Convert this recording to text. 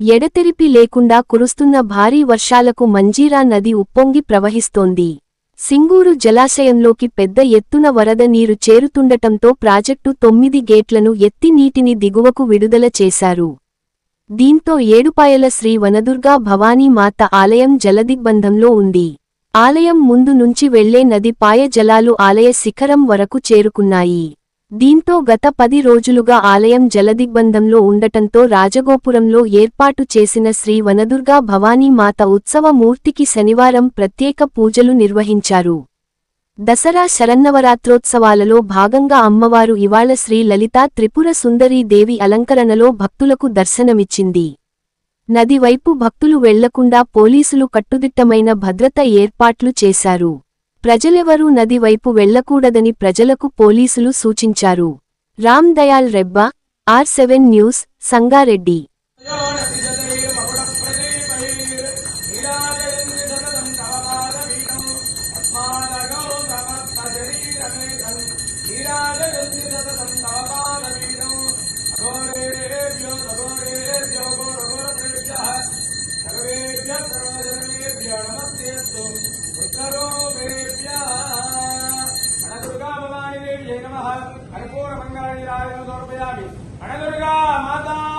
ఎడతెరిపి లేకుండా కురుస్తున్న భారీ వర్షాలకు మంజీరా నది ఉప్పొంగి ప్రవహిస్తోంది. సింగూరు జలాశయంలోకి పెద్ద ఎత్తున వరద నీరు చేరుతుండటంతో ప్రాజెక్టు 9 గేట్లను ఎత్తి నీటిని దిగువకు విడుదల చేశారు. దీంతో ఏడుపాయల శ్రీ వనదుర్గా భవానీ మాత ఆలయం జలదిగ్బంధంలో ఉంది. ఆలయం ముందు నుంచి వెళ్లే నది పాయ జలాలు ఆలయ శిఖరం వరకు చేరుకున్నాయి. దీంతో గత 10 రోజులుగా ఆలయం జలదిగ్బంధంలో ఉండటంతో రాజగోపురంలో ఏర్పాటు చేసిన శ్రీ వనదుర్గా భవానీ మాత ఉత్సవ మూర్తికి శనివారం ప్రత్యేక పూజలు నిర్వహించారు. దసరా శరన్నవరాత్రోత్సవాలలో భాగంగా అమ్మవారు ఇవాళ శ్రీ లలితా త్రిపుర సుందరీ దేవి అలంకరణలో భక్తులకు దర్శనమిచ్చింది. నది వైపు భక్తులు వెళ్లకుండా పోలీసులు కట్టుదిట్టమైన భద్రత ఏర్పాట్లు చేశారు. ప్రజలెవరూ నది వైపు వెళ్లకూడదని ప్రజలకు పోలీసులు సూచించారు. Ram Dayal Rebba, R7 news, Sangareddy. कर्पूर मंगलानि समर्पयामि। अनदुर्गा माता